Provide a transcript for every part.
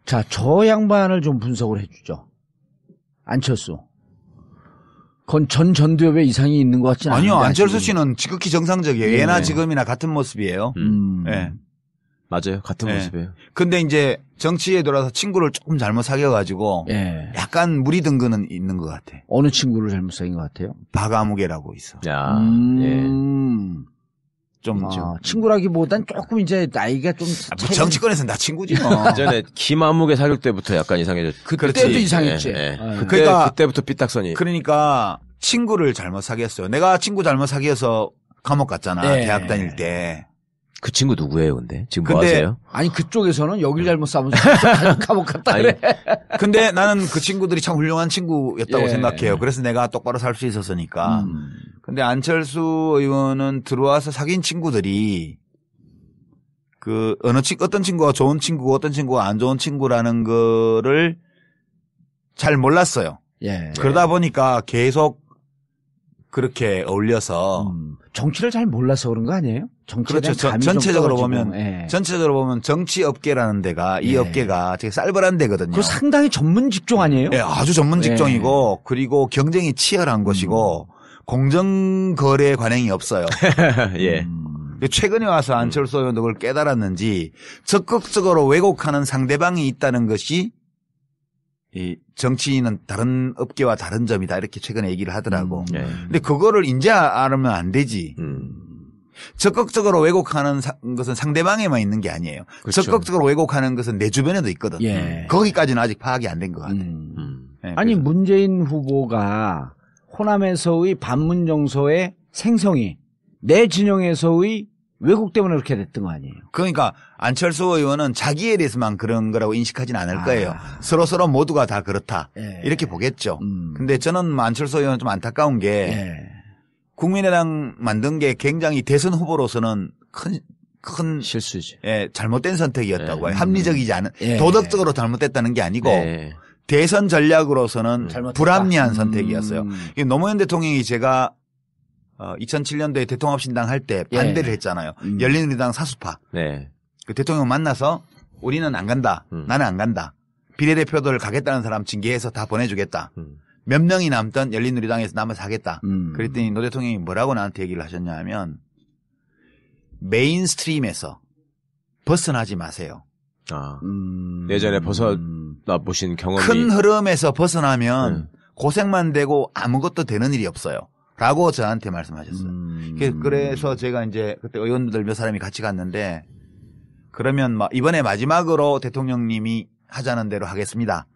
자, 저 양반을 좀 분석을 해주죠. 안철수. 그건 전 전두엽에 이상이 있는 것 같지는 않아요. 아니요, 안철수 씨는 지극히 정상적이에요. 예. 예나 지금이나 같은 모습이에요. 예. 맞아요. 같은 모습이에요. 근데 이제 정치에 들어와서 친구를 조금 잘못 사귀어가지고 예. 약간 무리 든 거는 있는 것 같아. 어느 친구를 잘못 사귄 것 같아요? 박아무개라고 있어. 야, 예. 좀 친구라기보단 조금 이제 나이가 좀 정치권에서는 다 친구지 뭐. 전에 김아무개 사귈 때부터 약간 이상해졌죠. 그때도 이상했지. 그때부터 삐딱선이. 그러니까 친구를 잘못 사귀었어요. 내가 친구 잘못 사귀어서 감옥 갔잖아. 예. 대학 다닐 때. 그 친구 누구예요, 근데? 지금 뭐 하세요? 아니, 그쪽에서는 여길 잘못 싸면서 감옥 갔다 그래. 근데 나는 그 친구들이 참 훌륭한 친구였다고 예. 생각해요. 그래서 내가 똑바로 살 수 있었으니까. 근데 안철수 의원은 들어와서 사귄 친구들이 어떤 친구가 좋은 친구고 어떤 친구가 안 좋은 친구라는 거를 잘 몰랐어요. 예. 그러다 보니까 계속 그렇게 어울려서 정치를 잘 몰라서 그런 거 아니에요? 정치에 그렇죠. 대한 감이 좀 전체적으로 떨어지고. 보면 예. 전체적으로 보면 정치 업계라는 데가 이 예. 업계가 되게 쌀벌한 데거든요. 그 상당히 전문 직종 아니에요? 예, 아주 전문 직종이고 그리고 경쟁이 치열한 것이고 공정 거래 관행이 없어요. 예. 최근에 와서 안철수 의원도 그걸 깨달았는지 적극적으로 왜곡하는 상대방이 있다는 것이 이 정치인은 다른 업계와 다른 점이다 이렇게 최근에 얘기를 하더라고. 예. 근데 그거를 이제 알면 안 되지. 적극적으로 왜곡하는 것은 상대방에만 있는 게 아니에요. 그렇죠. 적극적으로 왜곡하는 것은 내 주변에도 있거든. 예. 거기까지는 아직 파악이 안 된 것 같아요. 네, 아니, 그래서. 문재인 후보가 호남에서의 반문 정서의 생성이 내 진영에서의 왜곡 때문에 그렇게 됐던 거 아니에요? 그러니까 안철수 의원은 자기에 대해서만 그런 거라고 인식하진 않을 거예요. 서로 모두가 다 그렇다. 예. 이렇게 보겠죠. 근데 저는 안철수 의원은 좀 안타까운 게 예. 국민의당 만든 게 굉장히 대선 후보로서는 큰 실수지. 예, 잘못된 선택이었다고 해요. 합리적이지 않은 예. 도덕적으로 잘못됐다는 게 아니고 네. 대선 전략으로서는 잘못됐다. 불합리한 선택이었어요. 이게 노무현 대통령이 제가 2007년도에 대통합신당 할 때 반대를 했잖아요. 열린우리당 사수파. 네. 그 대통령 만나서 우리는 안 간다. 나는 안 간다. 비례대표들 가겠다는 사람 징계해서 다 보내주겠다. 몇 명이 남든 열린우리당에서 남아서 하겠다. 그랬더니 노 대통령이 뭐라고 나한테 얘기를 하셨냐 하면 메인스트림에서 벗어나지 마세요. 아. 예전에 벗어나 보신 경험이. 큰 흐름에서 벗어나면 고생만 되고 아무것도 되는 일이 없어요. 라고 저한테 말씀하셨어요. 그래서 제가 이제 그때 의원들 몇 사람이 같이 갔는데 그러면 이번에 마지막으로 대통령님이 하자는 대로 하겠습니다.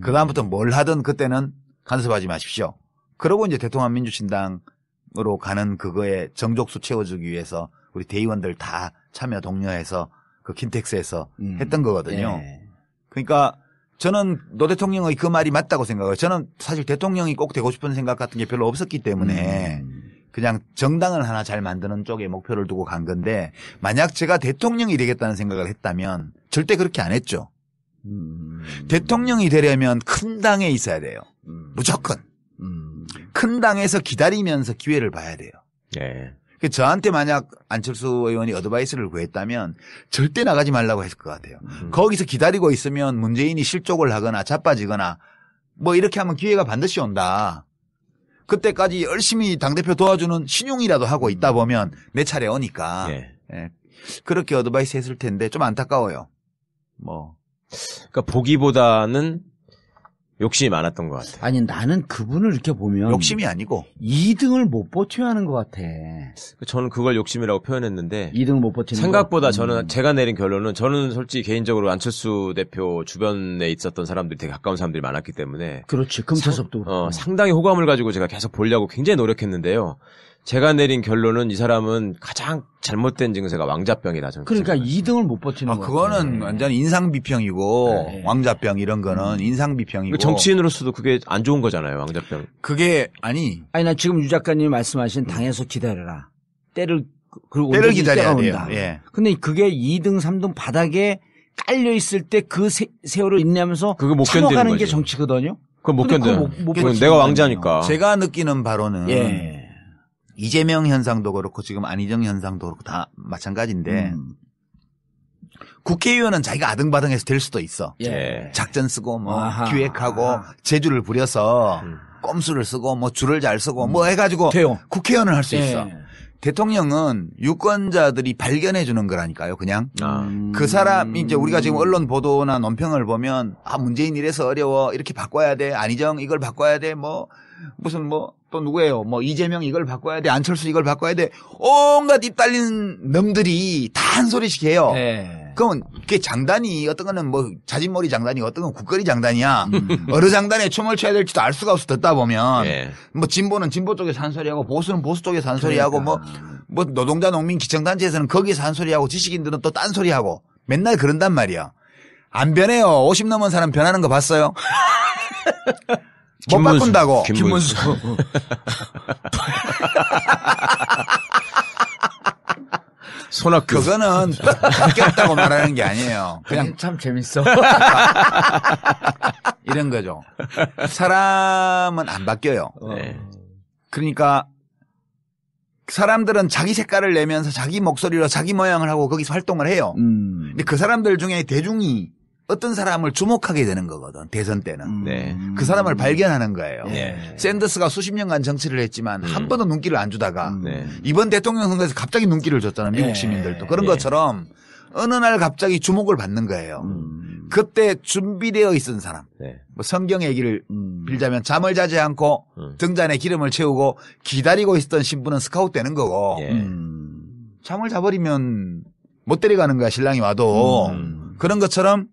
그다음부터 뭘 하든 그때는 간섭하지 마십시오. 그러고 이제 대통합민주신당으로 가는 그거에 정족수 채워주기 위해서 우리 대의원들 다 참여 독려해서 그 킨텍스에서 했던 거거든요. 예. 그러니까 저는 노 대통령의 그 말이 맞다고 생각해요. 저는 사실 대통령이 꼭 되고 싶은 생각 같은 게 별로 없었기 때문에 그냥 정당을 하나 잘 만드는 쪽에 목표를 두고 간 건데 만약 제가 대통령이 되겠다는 생각을 했다면 절대 그렇게 안 했죠. 대통령이 되려면 큰 당에 있어야 돼요. 무조건. 큰 당에서 기다리면서 기회를 봐야 돼요. 예. 저한테 만약 안철수 의원이 어드바이스를 구했다면 절대 나가지 말라고 했을 것 같아요. 거기서 기다리고 있으면 문재인이 실족을 하거나 자빠지거나 뭐 이렇게 하면 기회가 반드시 온다. 그때까지 열심히 당대표 도와주는 신용이라도 하고 있다 보면 내 차례 오니까. 예. 예. 그렇게 어드바이스 했을 텐데 좀 안타까워요. 그러니까 보기보다는 욕심이 많았던 것 같아요. 아니, 나는 그분을 이렇게 보면 욕심이 아니고 2등을 못 버텨야 하는 것 같아. 저는 그걸 욕심이라고 표현했는데 2등을 못 버티는 생각보다 저는 제가 내린 결론은 저는 솔직히 개인적으로 안철수 대표 주변에 있었던 사람들이 되게 가까운 사람들이 많았기 때문에 그렇지. 금태섭도 상당히 호감을 가지고 제가 계속 보려고 굉장히 노력했는데요. 제가 내린 결론은 이 사람은 가장 잘못된 증세가 왕자병이다. 저는 그러니까 2등을 못 버티는 거. 그거는 완전 인상비평이고 네. 왕자병 이런 거는 인상비평이고 정치인으로서도 그게 안 좋은 거잖아요. 왕자병. 그게 아니 나 지금 유 작가님이 말씀하신 당에서 기다려라. 때를 기다려야 돼요. 온다. 예. 근데 그게 2등, 3등 바닥에 깔려 있을 때 그 세월을 인내하면서 그거 못 참아가는 견디는 게 거지. 정치거든요. 그건 못 근데 견뎌요. 그거 못 그건 버티는 내가 거 왕자니까. 제가 느끼는 바로는 예. 이재명 현상도 그렇고 지금 안희정 현상도 그렇고 다 마찬가지인데 국회의원은 자기가 아등바등해서 될 수도 있어. 예. 작전 쓰고 뭐 아하. 기획하고 재주를 부려서 꼼수를 쓰고 뭐 줄을 잘 쓰고 뭐 해가지고 돼요. 국회의원을 할 수 예. 있어. 대통령은 유권자들이 발견해 주는 거라니까요. 그냥 그 사람이 이제 우리가 지금 언론 보도나 논평을 보면 문재인 이래서 어려워 이렇게 바꿔야 돼. 안희정 이걸 바꿔야 돼. 뭐 무슨 뭐 또 누구예요? 뭐 이재명 이걸 바꿔야 돼. 안철수 이걸 바꿔야 돼. 온갖 입 달린 놈들이 다 한 소리씩 해요. 예. 그러면 그게 장단이 어떤 거는 뭐 자진몰이 장단이 어떤 건 국거리 장단이야. 어느 장단에 춤을 춰야 될지도 알 수가 없어 듣다 보면 예. 뭐 진보는 진보 쪽에서 한 소리하고 보수는 보수 쪽에서 한 소리하고 뭐 노동자 농민 기청단체에서는 거기에서 한 소리하고 지식인들은 또 딴 소리하고 맨날 그런단 말이야. 안 변해요. 50 넘은 사람 변하는 거 봤어요? 못 김문수. 바꾼다고. 김문수. 손학규. 그거는 바뀌었다고 말하는 게 아니에요. 그냥 참 재밌어. 이런 거죠. 사람은 안 바뀌어요. 네. 그러니까 사람들은 자기 색깔을 내면서 자기 목소리로 자기 모양을 하고 거기서 활동을 해요. 근데 그 사람들 중에 대중이 어떤 사람을 주목하게 되는 거거든. 대선 때는. 네. 그 사람을 발견하는 거예요. 네. 샌더스가 수십 년간 정치를 했지만 한 번도 눈길을 안 주다가 네. 이번 대통령 선거에서 갑자기 눈길을 줬잖아요. 미국 예. 시민들도. 그런 예. 것처럼 어느 날 갑자기 주목을 받는 거예요. 그때 준비되어 있던 사람. 네. 뭐 성경 얘기를 빌자면 잠을 자지 않고 등잔에 기름을 채우고 기다리고 있었던 신부는 스카웃 되는 거고 예. 잠을 자버리면 못 데려가는 거야 신랑이 와도. 그런 것처럼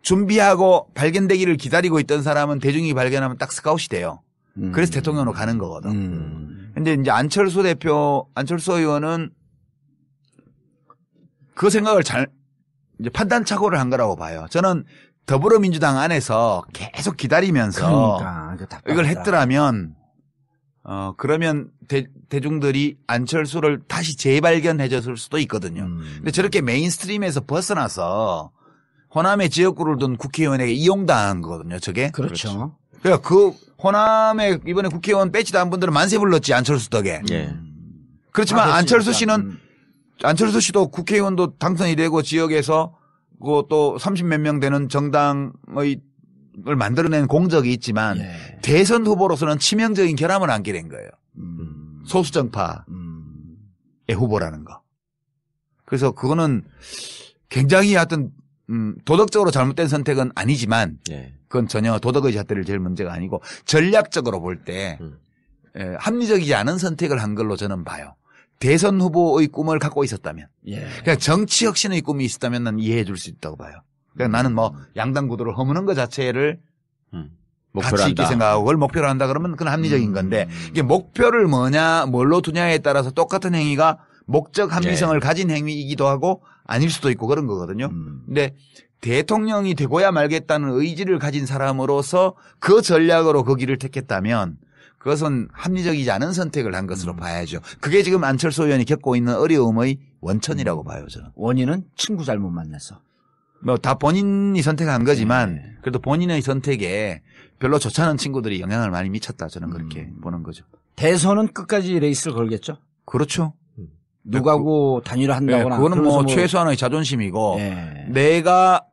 준비하고 발견되기를 기다리고 있던 사람은 대중이 발견하면 딱 스카웃이 돼요. 그래서 대통령으로 가는 거거든. 근데 이제 안철수 의원은 그 생각을 잘 이제 판단착오를 한 거라고 봐요. 저는 더불어민주당 안에서 계속 기다리면서 그러니까 이걸 했더라면 그러면 대중들이 안철수를 다시 재발견해 줬을 수도 있거든요. 근데 저렇게 메인스트림에서 벗어나서 호남의 지역구를 둔 국회의원에게 이용당한 거거든요. 저게. 그렇죠. 그러니까 그 호남에 이번에 국회의원 배치도 한 분들은 만세 불렀지 안철수 덕에. 예. 그렇지만 아, 안철수 그렇습니까? 씨는 안철수 씨도 국회의원도 당선이 되고 지역에서 또 30몇 명 되는 정당을 만들어낸 공적이 있지만 예. 대선 후보로서는 치명적인 결함을 안게 된 거예요. 소수정파의 후보라는 거. 그래서 그거는 굉장히 하여튼 도덕적으로 잘못된 선택은 아니지만 예. 그건 전혀 도덕의 잣대를 제일 문제가 아니고 전략적으로 볼 때 합리적이지 않은 선택을 한 걸로 저는 봐요. 대선 후보의 꿈을 갖고 있었다면 예. 그냥 정치 혁신의 꿈이 있었다면 난 이해해 줄 수 있다고 봐요. 그러니까 나는 뭐 양당 구도를 허무는 것 자체를 목표로 가치 있게 한다. 생각하고 그걸 목표로 한다 그러면 그건 합리적인 건데 이게 목표를 뭘로 두냐에 따라서 똑같은 행위가 목적 합리성을 가진 행위이기도 하고 아닐 수도 있고 그런 거거든요. 근데 대통령이 되고야 말겠다는 의지를 가진 사람으로서 그 전략으로 그 길을 택했다면 그것은 합리적이지 않은 선택을 한 것으로 봐야죠. 그게 지금 안철수 의원이 겪고 있는 어려움의 원천이라고 봐요, 저는. 원인은 친구 잘못 만나서. 뭐 다 본인이 선택한 거지만 그래도 본인의 선택에 별로 좋지 않은 친구들이 영향을 많이 미쳤다. 저는 그렇게 보는 거죠. 대선은 끝까지 레이스를 걸겠죠. 그렇죠. 누가고 단일화한다거나. 그거는 뭐 그러면서 최소한의 자존심이고 예. 내가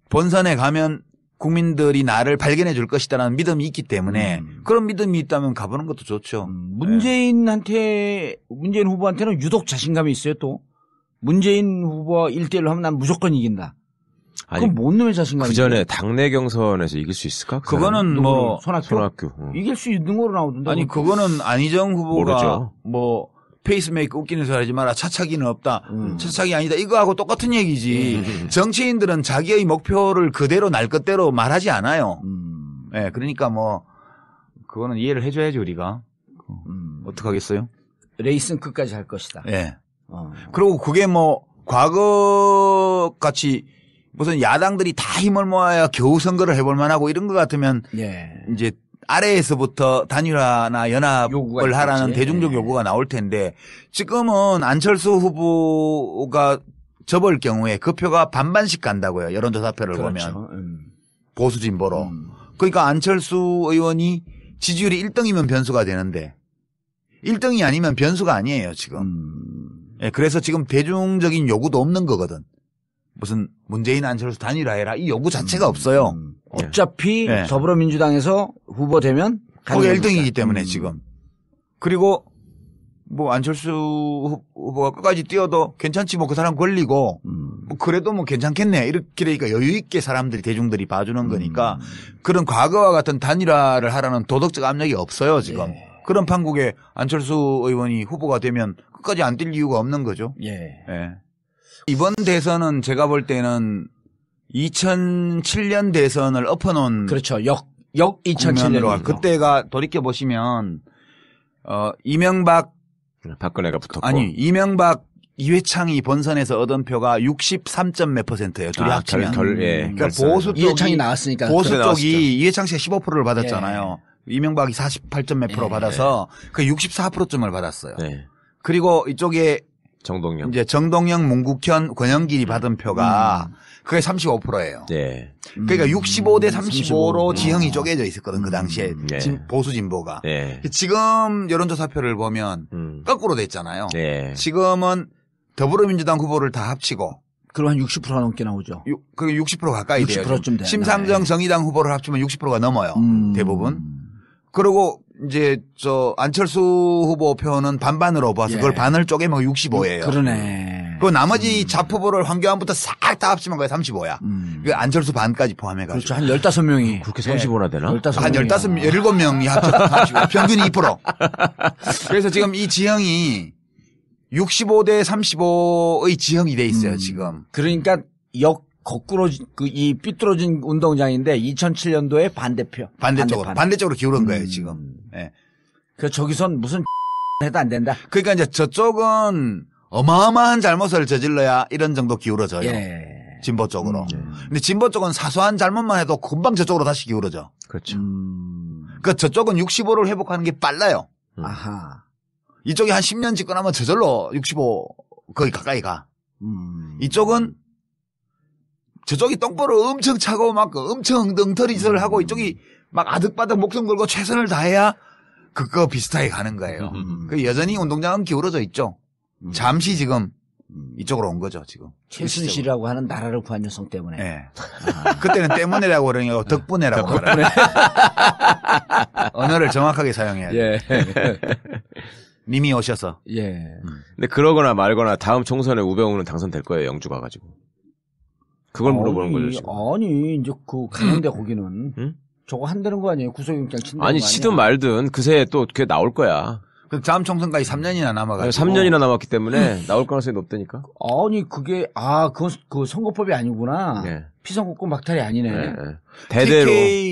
본선에 가면 국민들이 나를 발견해 줄 것이다라는 믿음이 있기 때문에 그런 믿음이 있다면 가보는 것도 좋죠. 문재인 후보한테는 유독 자신감이 있어요 또. 문재인 후보와 1대1로 하면 난 무조건 이긴다. 아니, 그럼 뭔 놈의 자신감이 그 전에 당내 경선에서 이길 수 있을까? 그 그거는 누구를? 뭐 손학규? 이길 수 있는 거로 나오던데. 아니 그거는 안희정 후보가 모르죠. 뭐 페이스메이커 웃기는 소리 하지 마라. 차차기는 없다. 차차기 아니다. 이거하고 똑같은 얘기지. 정치인들은 자기의 목표를 그대로 날 것대로 말하지 않아요. 예, 그러니까 뭐 그거는 이해를 해줘야지 우리가. 어떡하겠어요? 레이스는 끝까지 할 것이다. 예. 그리고 그게 뭐 과거 같이 무슨 야당들이 다 힘을 모아야 겨우 선거를 해볼 만하고 이런 것 같으면 예. 이제 아래에서부터 단일화나 요구가 연합을 하라는 있겠지. 대중적 요구가 나올 텐데 지금은 안철수 후보가 접을 경우에 그 표가 반반씩 간다고요. 여론조사표를 그렇죠. 보면. 보수 진보로. 그러니까 안철수 의원이 지지율이 1등이면 변수가 되는데 1등이 아니면 변수가 아니에요 지금. 예, 그래서 지금 대중적인 요구도 없는 거거든. 무슨 문재인 안철수 단일화해라 이 요구 자체가 없어요. 어차피 네. 더불어민주당에서 후보 되면 거기 가는 1등이기 거니까. 때문에 지금. 그리고 뭐 안철수 후보가 끝까지 뛰어도 괜찮지 뭐 그 사람 걸리고 뭐 그래도 뭐 괜찮겠네 이렇게 되니까 여유 있게 사람들이 대중들이 봐주는 거니까 그런 과거와 같은 단일화를 하라는 도덕적 압력이 없어요 지금. 예. 그런 판국에 안철수 의원이 후보가 되면 끝까지 안 뛸 이유가 없는 거죠. 예. 예. 이번 대선은 제가 볼 때는 2007년 대선을 엎어놓은 그렇죠. 역 2007년. 그때가 돌이켜 보시면 이명박 박근혜가 붙었고. 아니 이명박 이회창이 본선에서 얻은 표가 63점 몇 %예요. 둘이 합치면. 예. 그러니까 보수 쪽이 이해창이 나왔으니까. 보수 그래, 쪽이 이회창 씨가 15%를 받았잖아요. 이명박이 48점 몇 프로 받아서 그 64%점을 받았어요. 네. 그리고 이쪽에 정동영. 이제 정동영, 문국현, 권영길이 받은 표가 그게 35%예요. 예. 그러니까 65대 35로 35. 지형이 쪼개져 있었거든 그 당시에 네. 보수 진보가. 예. 지금 여론조사표를 보면 거꾸로 됐잖아요. 예. 지금은 더불어민주당 후보를 다 합치고 그럼 한 60%가 넘게 나오죠. 그게 60% 가까이 돼요. 60%쯤 돼요. 심상정 정의당 후보를 합치면 60%가 넘어요. 대부분. 그리고 이제 저 안철수 후보 표는 반반으로 봐서 예. 그걸 반을 쪼개면 65예요. 그러네. 그 나머지 잡 후보를 황교안부터 싹 다 합치면 그게 35야. 그 안철수 반까지 포함해가지고. 그렇죠. 한 15명이. 그렇게 35나 되나? 15명이. 한 17명이 합치고 평균 2%. 그래서 지금 이 지형이 65대 35의 지형이 돼 있어요, 지금. 그러니까 거꾸로 이 삐뚤어진 운동장인데 2007년도에 반대표. 반대쪽으로. 반대판. 반대쪽으로 기울은 거예요, 지금. 예. 그 저기선 무슨 해도 안 된다. 그러니까 이제 저쪽은 어마어마한 잘못을 저질러야 이런 정도 기울어져요. 예. 진보 쪽으로. 근데 진보 쪽은 사소한 잘못만 해도 금방 저쪽으로 다시 기울어져. 그렇죠. 그러니까 저쪽은 65를 회복하는 게 빨라요. 아하. 이쪽이 한 10년 집권하면 저절로 65 거의 가까이 가. 이쪽은 저쪽이 똥볼을 엄청 차고 막 엄청 엉터리짓을 하고 이쪽이 막 아득바득 목숨 걸고 최선을 다해야 그거 비슷하게 가는 거예요. 그 여전히 운동장은 기울어져 있죠. 잠시 지금 이쪽으로 온 거죠, 지금. 최순실이라고 하는 나라를 구한 여성 때문에. 예. 그때는 때문에라고 그러냐고 덕분에라고 그러요 언어를 정확하게 사용해야 돼요. 예. 님이 오셔서. 예. 근데 그러거나 말거나 다음 총선에 우병우는 당선될 거예요, 영주 가가지고. 그걸 물어보는 거죠, 지금. 아니, 이제 그 가는데 거기는. 응? 저거 한다는 거 아니에요? 구속영장 친다는 아니, 거 아니야? 치든 말든 그새 또 그게 나올 거야. 그 다음 총선까지 3년이나 남아가지고. 3년이나 남았기 때문에 나올 가능성이 높다니까. 아니, 그게, 그건 그 선거법이 아니구나. 네. 피선거권 박탈이 아니네. 네. 대대로.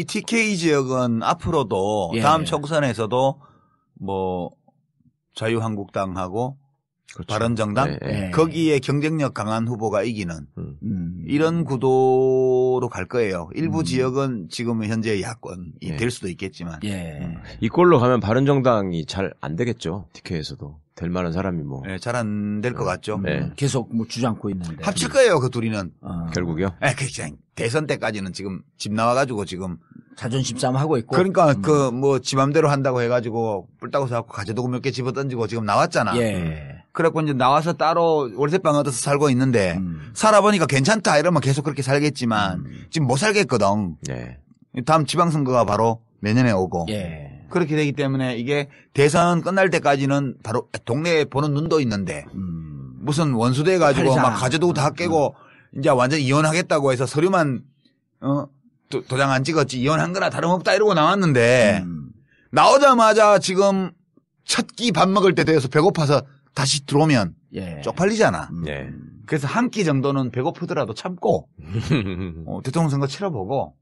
TK 지역은 앞으로도 예. 다음 총선에서도 뭐 자유한국당하고 그렇죠. 바른정당 네, 네. 예. 거기에 경쟁력 강한 후보가 이기는 음. 이런 구도로 갈 거예요. 일부 지역은 지금 현재 야권이 될 수도 있겠지만. 예. 이 꼴로 가면 바른정당이 잘 안 되겠죠. TK에서도. 될 만한 사람이 뭐. 잘 안 될 것 같죠. 네. 계속 뭐 주장고 있는데. 합칠 거예요, 그 둘이는. 결국요. 그냥 대선 때까지는 지금 집 나와가지고 지금. 자존심 싸움 하고 있고. 그러니까 그 뭐 지 맘대로 한다고 해가지고 뿔따고 사갖고 가재도구 몇 개 집어 던지고 지금 나왔잖아. 예. 그래갖고 이제 나와서 따로 월세방 얻어서 살고 있는데 살아보니까 괜찮다 이러면 계속 그렇게 살겠지만 지금 못 살겠거든. 네. 다음 지방선거가 바로 내년에 오고. 예. 그렇게 되기 때문에 이게 대선 끝날 때까지는 바로 동네에 보는 눈도 있는데 무슨 원수돼 가지고 팔자. 막 가재도구 다 깨고 이제 완전 이혼하겠다고 해서 서류만 도장 안 찍었지 이혼한 거나 다름없다 이러고 나왔는데 나오자마자 지금 첫 끼 밥 먹을 때 돼서 배고파서 다시 들어오면 예. 쪽팔리잖아. 네. 그래서 한 끼 정도는 배고프더라도 참고 대통령 선거 치러보고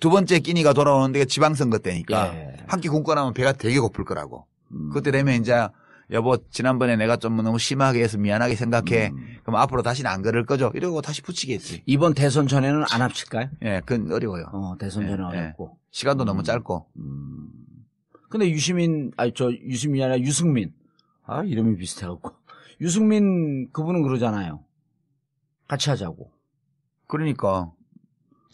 두 번째 끼니가 돌아오는 데가 지방선거 때니까 예. 한 끼 굶고 나면 배가 되게 고플 거라고. 그때 되면 이제 여보 지난번에 내가 좀 너무 심하게 해서 미안하게 생각해. 그럼 앞으로 다시는 안 그럴 거죠. 이러고 다시 붙이겠지. 이번 대선 전에는 안 합칠까요? 예, 그건 어려워요. 대선 전에 예, 어렵고. 시간도 너무 짧고. 근데 유시민이 아니라 유승민. 이름이 비슷해갖고. 유승민 그분은 그러잖아요. 같이 하자고. 그러니까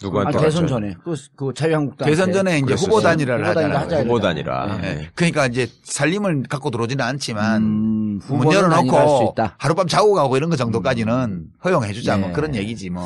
누구한테 대선 맞춰요? 전에 그 자유한국당 대선 전에 이제 후보 단일화를 하잖아요. 하자 후보 이러잖아요. 단일화. 네. 네. 그러니까 이제 살림을 갖고 들어오지는 않지만 문 후보는 단일화할 수 열어놓고 있다. 하룻밤 자고 가고 이런 거 정도까지는 허용해주자 뭐 네. 그런 얘기지 뭐.